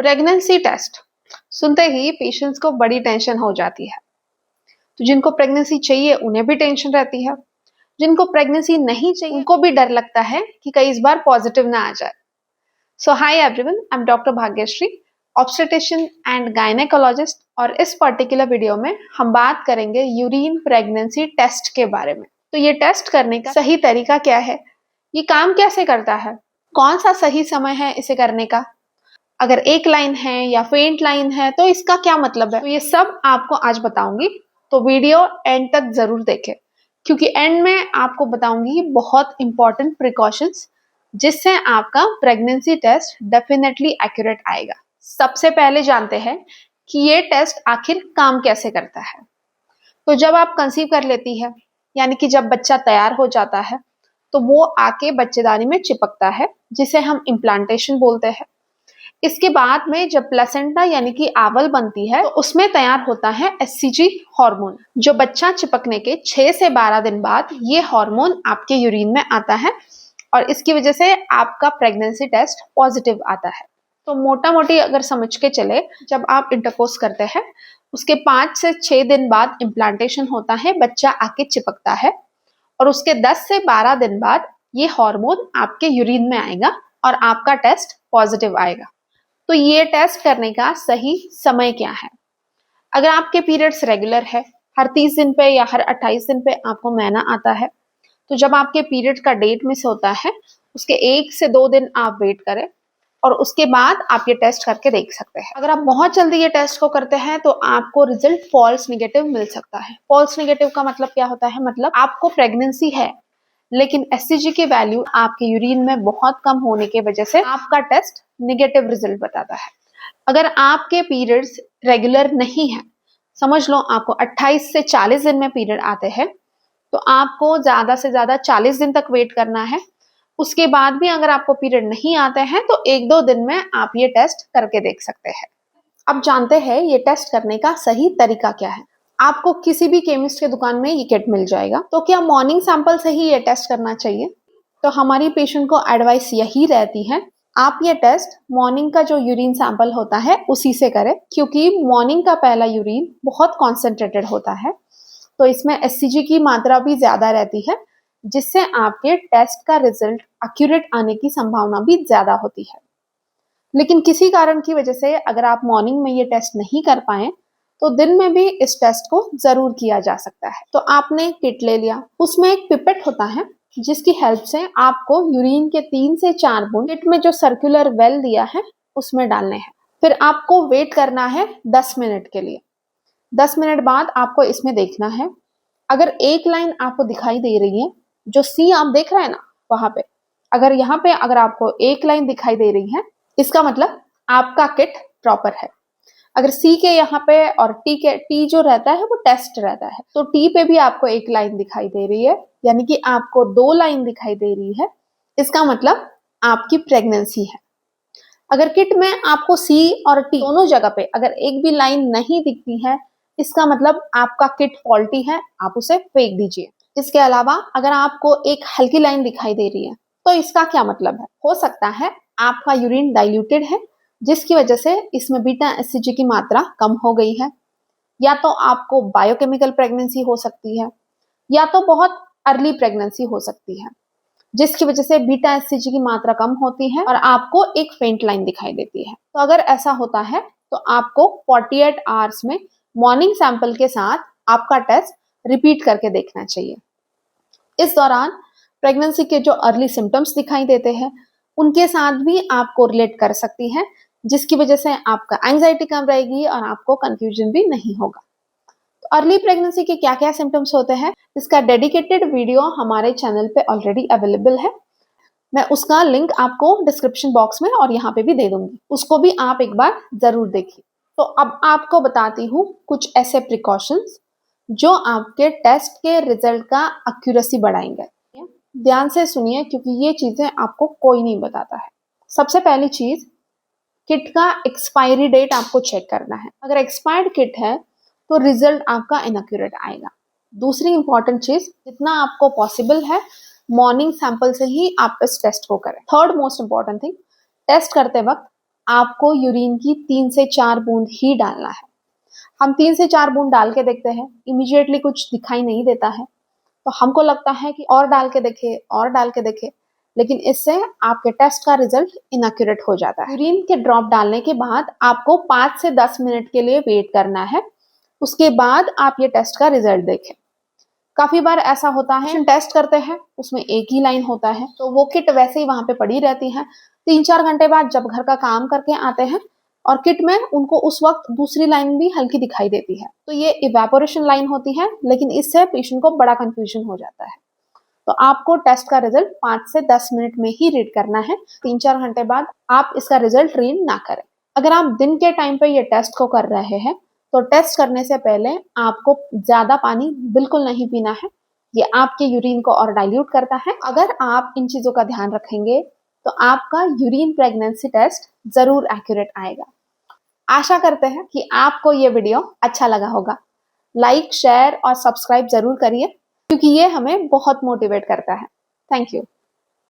Pregnancy test सुनते ही patients को बड़ी टेंशन हो जाती है। तो जिनको प्रेगनेंसी चाहिए उन्हें भी टेंशन रहती है, जिनको प्रेगनेंसी नहीं चाहिए उनको भी डर लगता है कि कई इस बार पॉजिटिव ना आ जाए। So hi everyone, I am doctor Bhagyashree, obstetrician and gynaecologist, और इस पर्टिकुलर वीडियो में हम बात करेंगे यूरिन प्रेगनेंसी टेस्ट के बारे में। तो ये टेस्ट करने का सही तरीका क्या है, ये काम कैसे करता है, कौन सा सही समय है इसे करने का, अगर एक लाइन है या फेंट लाइन है तो इसका क्या मतलब है, तो ये सब आपको आज बताऊंगी। तो वीडियो एंड तक जरूर देखें, क्योंकि एंड में आपको बताऊंगी बहुत इंपॉर्टेंट प्रिकॉशंस जिससे आपका प्रेगनेंसी टेस्ट डेफिनेटली एक्यूरेट आएगा। सबसे पहले जानते हैं कि ये टेस्ट आखिर काम कैसे करता है। तो जब आप कंसीव कर लेती है, यानी कि जब बच्चा तैयार हो जाता है, तो वो आके बच्चेदानी में चिपकता है, जिसे हम इम्प्लांटेशन बोलते हैं। इसके बाद में जब प्लेसेंटा यानी कि आवल बनती है, तो उसमें तैयार होता है एचसीजी हार्मोन, जो बच्चा चिपकने के 6 से 12 दिन बाद ये हार्मोन आपके यूरिन में आता है, और इसकी वजह से आपका प्रेगनेंसी टेस्ट पॉजिटिव आता है। तो मोटा मोटी अगर समझ के चले, जब आप इंटरकोर्स करते हैं उसके 5 से 6 दिन बाद इम्प्लांटेशन होता है, बच्चा आके चिपकता है, और उसके 10 से 12 दिन बाद ये हार्मोन आपके यूरिन में आएगा और आपका टेस्ट पॉजिटिव आएगा। तो ये टेस्ट करने का सही समय क्या है? अगर आपके पीरियड्स रेगुलर है, हर 30 दिन पे या हर 28 दिन पे आपको महीना आता है, तो जब आपके पीरियड का डेट मिस होता है उसके 1 से 2 दिन आप वेट करें, और उसके बाद आप ये टेस्ट करके देख सकते हैं। अगर आप बहुत जल्दी ये टेस्ट को करते हैं तो आपको रिजल्ट फॉल्स नेगेटिव मिल सकता है। फॉल्स नेगेटिव का मतलब क्या होता है? मतलब आपको प्रेगनेंसी है, लेकिन एचसीजी की वैल्यू आपके यूरिन में बहुत कम होने की वजह से आपका टेस्ट नेगेटिव रिजल्ट बताता है। अगर आपके पीरियड्स रेगुलर नहीं है, समझ लो आपको 28 से 40 दिन में पीरियड आते हैं, तो आपको ज्यादा से ज्यादा 40 दिन तक वेट करना है। उसके बाद भी अगर आपको पीरियड नहीं आते हैं तो 1-2 दिन में आप ये टेस्ट करके देख सकते हैं। अब जानते हैं ये टेस्ट करने का सही तरीका क्या है। आपको किसी भी केमिस्ट के दुकान में ये किट मिल जाएगा। तो क्या मॉर्निंग सैंपल से ही ये टेस्ट करना चाहिए? तो हमारी पेशेंट को एडवाइस यही रहती है, आप ये टेस्ट मॉर्निंग का जो यूरिन सैंपल होता है उसी से करें, क्योंकि मॉर्निंग का पहला यूरिन बहुत कॉन्सेंट्रेटेड होता है, तो इसमें एचसीजी की मात्रा भी ज्यादा रहती है, जिससे आपके टेस्ट का रिजल्ट एक्यूरेट आने की संभावना भी ज्यादा होती है। लेकिन किसी कारण की वजह से अगर आप मॉर्निंग में ये टेस्ट नहीं कर पाए तो दिन में भी इस टेस्ट को जरूर किया जा सकता है। तो आपने किट ले लिया, उसमें एक पिपेट होता है जिसकी हेल्प से आपको यूरिन के 3 से 4 बूंद किट में जो सर्कुलर वेल दिया है उसमें डालने हैं। फिर आपको वेट करना है 10 मिनट के लिए। 10 मिनट बाद आपको इसमें देखना है, अगर एक लाइन आपको दिखाई दे रही है, जो सी आप देख रहे हैं ना वहां पे, अगर यहाँ पे अगर आपको एक लाइन दिखाई दे रही है, इसका मतलब आपका किट प्रॉपर है। अगर सी के यहाँ पे और टी जो रहता है वो टेस्ट रहता है, तो टी पे भी आपको एक लाइन दिखाई दे रही है, यानी कि आपको 2 लाइन दिखाई दे रही है, इसका मतलब आपकी प्रेगनेंसी है। अगर किट में आपको सी और टी दोनों जगह पे अगर एक भी लाइन नहीं दिखती है, इसका मतलब आपका किट फॉल्टी है, आप उसे फेंक दीजिए। इसके अलावा अगर आपको एक हल्की लाइन दिखाई दे रही है, तो इसका क्या मतलब है? हो सकता है आपका यूरिन डाइल्यूटेड है, जिसकी वजह से इसमें बीटा एचसीजी की मात्रा कम हो गई है, या तो आपको बायोकेमिकल प्रेगनेंसी हो सकती है, या तो बहुत अर्ली प्रेगनेंसी हो सकती है, जिसकी वजह से बीटा एचसीजी की मात्रा कम होती है और आपको एक फेंट लाइन दिखाई देती है। तो अगर ऐसा होता है तो आपको 48 आवर्स में मॉर्निंग सैंपल के साथ आपका टेस्ट रिपीट करके देखना चाहिए। इस दौरान प्रेगनेंसी के जो अर्ली सिम्टम्स दिखाई देते हैं उनके साथ भी आपको रिलेट कर सकती है, जिसकी वजह से आपका एंजाइटी कम रहेगी और आपको कंफ्यूजन भी नहीं होगा। तो अर्ली प्रेगनेंसी के क्या क्या सिम्टम्स होते हैं, इसका डेडिकेटेड वीडियो हमारे चैनल पे ऑलरेडी अवेलेबल है। मैं उसका लिंक आपको डिस्क्रिप्शन बॉक्स में और यहाँ पे भी दे दूंगी, उसको भी आप एक बार जरूर देखिए। तो अब आपको बताती हूँ कुछ ऐसे प्रिकॉशंस जो आपके टेस्ट के रिजल्ट का एक्यूरेसी बढ़ाएंगे। ध्यान से सुनिए, क्योंकि ये चीजें आपको कोई नहीं बताता है। सबसे पहली चीज, किट का एक्सपायरी डेट आपको चेक करना है। अगर एक्सपायर्ड किट है तो रिजल्ट आपका इनएक्यूरेट आएगा। दूसरी इंपॉर्टेंट चीज, जितना आपको पॉसिबल है मॉर्निंग सैंपल से ही आप इस टेस्ट को करें। Third most important thing, test करते वक्त आपको यूरिन की 3 से 4 बूंद ही डालना है। हम 3 से 4 बूंद डाल के देखते हैं, इमीडिएटली कुछ दिखाई नहीं देता है, तो हमको लगता है कि और डाल के देखे, और डाल के देखे, लेकिन इससे आपके टेस्ट का रिजल्ट इनएक्यूरेट हो जाता है। यूरिन के ड्रॉप डालने के बाद आपको 5 से 10 मिनट के लिए वेट करना है, उसके बाद आप ये टेस्ट का रिजल्ट देखें। काफी बार ऐसा होता है, टेस्ट करते हैं उसमें एक ही लाइन होता है, तो वो किट वैसे ही वहां पे पड़ी रहती है। 3-4 घंटे बाद जब घर का काम करके आते हैं और किट में उनको उस वक्त दूसरी लाइन भी हल्की दिखाई देती है, तो ये इवेपोरेशन लाइन होती है, लेकिन इससे पेशेंट को बड़ा कंफ्यूजन हो जाता है। तो आपको टेस्ट का रिजल्ट 5 से 10 मिनट में ही रीड करना है। 3-4 घंटे बाद आप इसका रिजल्ट रीड ना करें। अगर आप दिन के टाइम पे ये टेस्ट को कर रहे हैं, तो टेस्ट करने से पहले आपको ज्यादा पानी बिल्कुल नहीं पीना है, ये आपके यूरिन को और डाइल्यूट करता है। अगर आप इन चीजों का ध्यान रखेंगे तो आपका यूरिन प्रेगनेंसी टेस्ट जरूर एक्यूरेट आएगा। आशा करते हैं कि आपको ये वीडियो अच्छा लगा होगा। लाइक, शेयर और सब्सक्राइब जरूर करिए, क्योंकि ये हमें बहुत मोटिवेट करता है। Thank you.